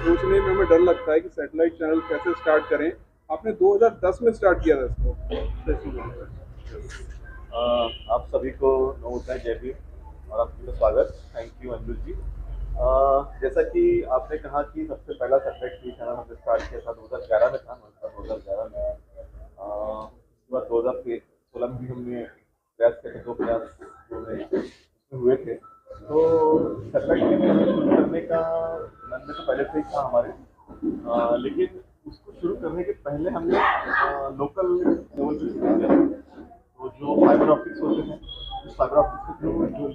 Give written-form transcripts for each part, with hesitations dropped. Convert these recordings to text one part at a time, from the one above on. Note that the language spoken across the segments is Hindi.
सोचने में हमें डर लगता है कि सैटेलाइट चैनल कैसे स्टार्ट करें। आपने 2010 में स्टार्ट किया था इसको। आप सभी को नमस्कार, जय भीम और आप सभी का स्वागत। थैंक यू अनुज जी। जैसा कि आपने कहा कि सबसे पहला सब्जेक्ट टी चैनल हमने स्टार्ट किया था 2011 में था, 2011 में। उसके बाद 2016 में भी हमने प्रयास किए थे, 2 प्रयास जो उसमें हुए थे। तो सैटेलाइट के शुरू करने का मन में तो पहले से ही था हमारे, लेकिन उसको शुरू करने के पहले हमने लोकल लेवल पे शुरू किया। तो जो फाइबर ऑप्टिक्स होते हैं, उस फाइबर ऑप्टिक्स के थ्रू जो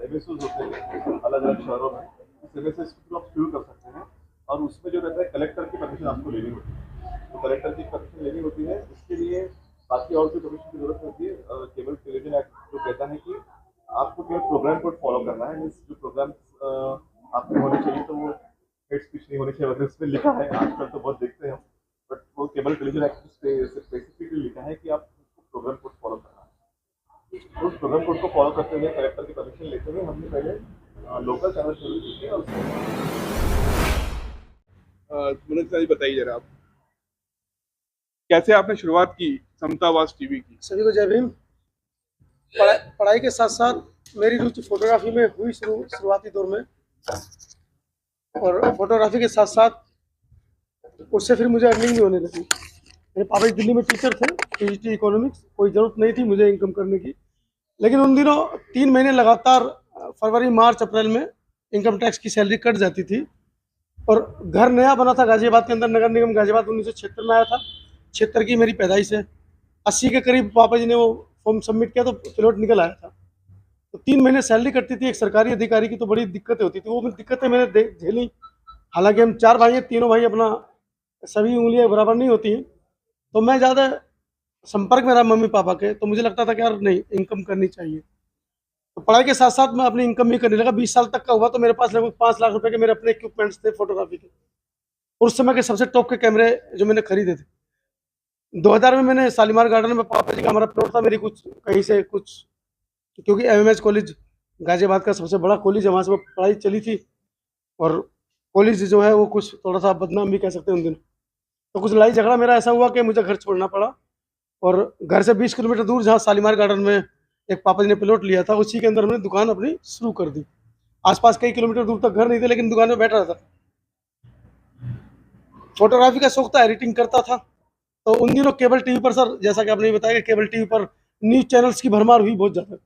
एमएसओज होते हैं अलग अलग शहरों में, उस एमएसओज के थ्रू आप शुरू कर सकते हैं। और उसमें जो रहता है कलेक्टर की परमिशन आपको लेनी होती है। तो कलेक्टर की परमिशन लेनी होती है, इसके लिए बाकी और कोई परमिशन की जरूरत होती है। केबल टेलीविजन एक्ट जो कहता है कि आपको केवल प्रोग्राम कोड फॉलो करना है। मीन्स जो प्रोग्राम आपके होने चाहिए तो वो हेड स्पीच नहीं होनी चाहिए, उसमें लिखा है। आजकल तो बहुत देखते हैं, बट वो केबल टेलीविजन एक्ट स्पेसिफिकली लिखा है कि आप प्रोग्राम कोड फॉलो करना है। तो उस प्रोग्राम कोड को फॉलो करते हुए, कलेक्टर की परमिशन लेते हुए हमने पहले लोकल चैनल शुरू किए। और मनोज जी बताइए जरा आप, कैसे आपने शुरुआत की समतावास टीवी की? सभी को जय भीम। पढ़ाई के साथ साथ मेरी रुचि फोटोग्राफी में हुई शुरुआती दौर में, और फोटोग्राफी के साथ साथ उससे फिर मुझे अर्निंग भी होने लगी। मेरे पापा जी दिल्ली में टीचर थे, पीजीटी इकोनॉमिक्स। कोई ज़रूरत नहीं थी मुझे इनकम करने की, लेकिन उन दिनों 3 महीने लगातार फरवरी मार्च अप्रैल में इनकम टैक्स की सैलरी कट जाती थी। और घर नया बना था गाजियाबाद के अंदर, नगर निगम गाजियाबाद 1976 में आया था। 76 की मेरी पैदाइश है। 80 के करीब पापा जी ने वो फॉर्म सबमिट किया तो प्लॉट निकल आया था। तो 3 महीने सैलरी कटती थी एक सरकारी अधिकारी की, तो बड़ी दिक्कतें होती थी। वो दिक्कतें मैंने झेली। हालांकि हम 4 भाई हैं, तीनों भाई अपना सभी उंगलियां बराबर नहीं होती हैं, तो मैं ज़्यादा संपर्क में रहा मम्मी पापा के, तो मुझे लगता था कि यार नहीं, इनकम करनी चाहिए। तो पढ़ाई के साथ साथ मैं अपनी इनकम भी करने लगा। 20 साल तक का हुआ तो मेरे पास लगभग 5 लाख रुपए के मेरे अपने इक्विपमेंट्स थे फोटोग्राफी के। उस समय के सबसे टॉप के कैमरे जो मैंने खरीदे थे। 2000 में मैंने शालीमार गार्डन में पापा जी का हमारा प्लॉट था, मेरी कुछ कहीं से कुछ, क्योंकि एमएमएच कॉलेज गाजियाबाद का सबसे बड़ा कॉलेज है, वहाँ से वो पढ़ाई चली थी। और कॉलेज जो है वो कुछ थोड़ा सा बदनाम भी कह सकते हैं उन दिनों। तो कुछ लड़ाई झगड़ा मेरा ऐसा हुआ कि मुझे घर छोड़ना पड़ा। और घर से 20 किलोमीटर दूर जहाँ शालीमार गार्डन में एक पापा जी ने प्लॉट लिया था, उसी के अंदर हमने दुकान अपनी शुरू कर दी। आसपास कई किलोमीटर दूर तक घर नहीं थे, लेकिन दुकान में बैठ रहा था। फोटोग्राफी का शौक था, एडिटिंग करता था। तो उन दिनों केबल टीवी पर, सर जैसा कि आपने बताया कि केबल टीवी पर न्यूज चैनल्स की भरमार हुई बहुत ज़्यादा।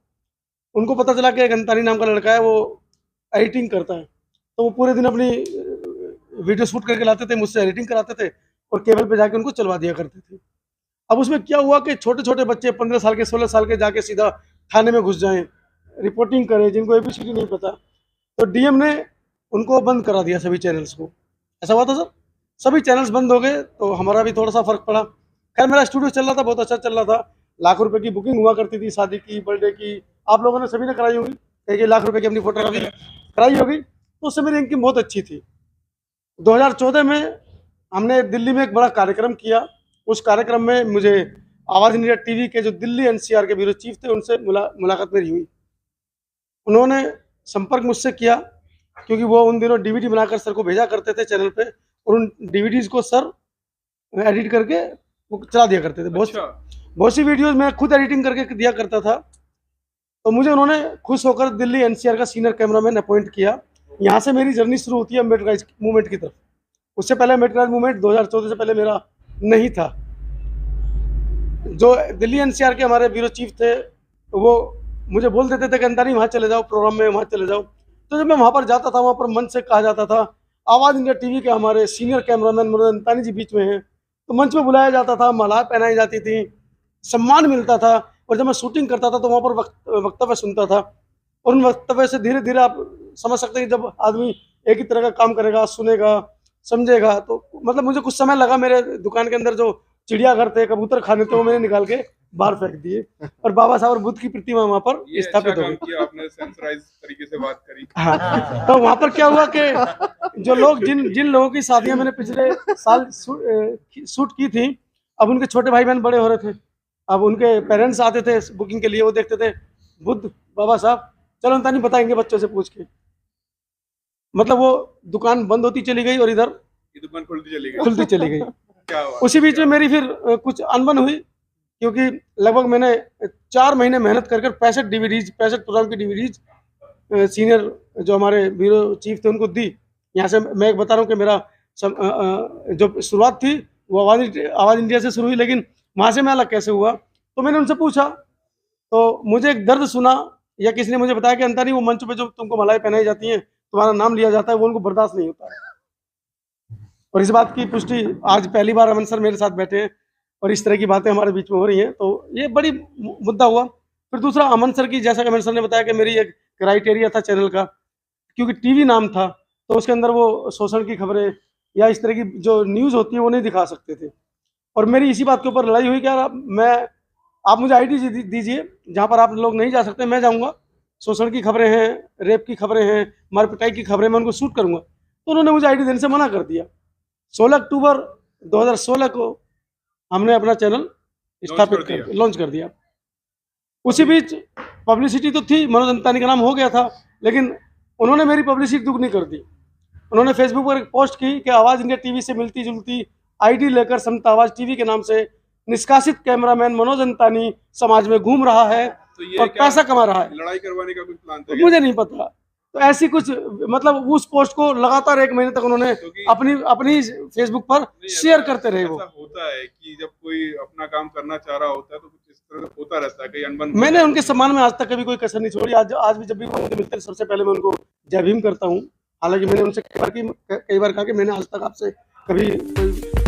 उनको पता चला कि एक अंतानी नाम का लड़का है, वो एडिटिंग करता है। तो वो पूरे दिन अपनी वीडियो शूट करके लाते थे, मुझसे एडिटिंग कराते थे और केबल पे जाके उनको चलवा दिया करते थे। अब उसमें क्या हुआ कि छोटे छोटे बच्चे 15 साल के 16 साल के जाके सीधा थाने में घुस जाएं, रिपोर्टिंग करें, जिनको एबीसीडी नहीं पता। तो डीएम ने उनको बंद करा दिया सभी चैनल्स को। ऐसा हुआ था सर, सभी चैनल्स बंद हो गए। तो हमारा भी थोड़ा सा फर्क पड़ा। खैर मेरा स्टूडियो चल रहा था, बहुत अच्छा चल रहा था। लाखों रुपए की बुकिंग हुआ करती थी, शादी की, बर्थडे की। आप लोगों ने सभी ने कराई होगी, 1-1 लाख रुपए की अपनी फोटोग्राफी कराई होगी। तो उससे मेरी इनकम बहुत अच्छी थी। 2014 में हमने दिल्ली में एक बड़ा कार्यक्रम किया। उस कार्यक्रम में मुझे आवाज़ इंडिया टीवी के जो दिल्ली एनसीआर के ब्यूरो चीफ थे, उनसे मुलाकात मेरी हुई। उन्होंने संपर्क मुझसे किया, क्योंकि वो उन दिनों डीवीडी बनाकर सर को भेजा करते थे चैनल पे, और उन डीवीडीज को सर एडिट करके वो चला दिया करते थे। बहुत सी वीडियोस मैं खुद एडिटिंग करके दिया करता था। तो मुझे उन्होंने खुश होकर दिल्ली एनसीआर का सीनियर कैमरामैन अपॉइंट किया। यहाँ से मेरी जर्नी शुरू होती है अम्बेडकराइज मूवमेंट की तरफ। उससे पहले अम्बेडकराइज मूवमेंट 2014 से पहले मेरा नहीं था। जो दिल्ली एनसीआर के हमारे ब्यूरो चीफ थे, वो मुझे बोल देते थे कि अंतानी वहाँ चले जाओ, प्रोग्राम में वहाँ चले जाओ। तो जब मैं वहाँ पर जाता था, वहाँ पर मंच से कहा जाता था आवाज़ इंडिया टीवी के हमारे सीनियर कैमरामैन मनोज अंतानी जी बीच में हैं। तो मंच में बुलाया जाता था, मालाएं पहनाई जाती थी, सम्मान मिलता था। और जब मैं शूटिंग करता था तो वहाँ पर वक्तव्य सुनता था। और उन वक्तव्य से धीरे धीरे आप समझ सकते हैं कि जब आदमी एक ही तरह का काम करेगा, सुनेगा, समझेगा, तो मतलब मुझे कुछ समय लगा। मेरे दुकान के अंदर जो चिड़ियाघर थे, कबूतर खाने थे, वो मैंने निकाल के बाहर फेंक दिए और बाबा साहब और बुद्ध की प्रतिमा वहाँ पर स्थापित हो गई। आपने सेंसराइज तरीके से बात करी। हाँ, तो वहाँ पर क्या हुआ कि जो लोग जिन लोगों की शादियां मैंने पिछले साल शूट की थी, अब उनके छोटे भाई बहन बड़े हो रहे थे। अब उनके पेरेंट्स आते थे बुकिंग के लिए, वो देखते थे बुद्ध बाबा साहब, चलो अंतानी बताएंगे बच्चों से पूछ के। मतलब वो दुकान बंद होती चली गई और इधर ये दुकान खुलती चली गई। खुलती चली गई। क्या बात उसी बीच में क्या मेरी फिर कुछ अनबन हुई, क्योंकि लगभग मैंने 4 महीने मेहनत कर 65 प्रोग्राम की डीवीडीज सीनियर जो हमारे ब्यूरो चीफ थे उनको दी। यहाँ से मैं एक बता रहा हूँ कि मेरा जो शुरुआत थी वो आवाज़ इंडिया से शुरू हुई, लेकिन वहाँ से मैं अलग कैसे हुआ, तो मैंने उनसे पूछा, तो मुझे एक दर्द सुना या किसी ने मुझे बताया कि अंतानी वो मंच पे जो तुमको मलाई पहनाई जाती है, तुम्हारा नाम लिया जाता है, वो उनको बर्दाश्त नहीं होता है। और इस बात की पुष्टि आज पहली बार अमन सर मेरे साथ बैठे हैं और इस तरह की बातें हमारे बीच में हो रही हैं, तो ये बड़ी मुद्दा हुआ। फिर दूसरा, अमन सर की, जैसा कि अमन सर ने बताया कि मेरी एक क्राइटेरिया था चैनल का, क्योंकि टीवी नाम था तो उसके अंदर वो शोषण की खबरें या इस तरह की जो न्यूज़ होती है वो नहीं दिखा सकते थे। और मेरी इसी बात के ऊपर लड़ाई हुई कि यार आप मुझे आईडी दीजिए जहाँ पर आप लोग नहीं जा सकते, मैं जाऊँगा। शोषण की खबरें हैं, रेप की खबरें हैं, मारपिटाई की खबरें, मैं उनको शूट करूँगा। तो उन्होंने मुझे आईडी देने से मना कर दिया। 16 अक्टूबर 2016 को हमने अपना चैनल स्थापित लॉन्च कर दिया। उसी बीच पब्लिसिटी तो थी, मनोज अंतानी का नाम हो गया था, लेकिन उन्होंने मेरी पब्लिसिटी दुगनी कर दी। उन्होंने फेसबुक पर एक पोस्ट की कि आवाज़ इंडिया टीवी से मिलती जुलती आईडी लेकर समता आवाज़ टीवी के नाम से निष्कासित कैमरामैन मनोज अंतानी समाज में घूम रहा है तो ये और क्या पैसा कमा रहा है। लड़ाई करवाने का कुछ प्लान था तो क्या? मुझे नहीं पता, तो ऐसी कुछ, मतलब उस पोस्ट को लगातार 1 महीने तक उन्होंने क्योंकि अपनी फेसबुक पर शेयर करते रहे। वो ऐसा होता है कि जब कोई अपना काम करना चाह रहा होता है तो कुछ इस तरह से होता रहता है, कहीं अनबन हो मैंने जाए उनके सम्मान में आज तक कभी कोई कसर नहीं छोड़ी। आज भी जब भी वो मुझे मिलते हैं, सबसे पहले मैं उनको जय भीम करता हूँ। हालांकि मैंने उनसे कई बार कहा कि मैंने आज तक आपसे कभी कोई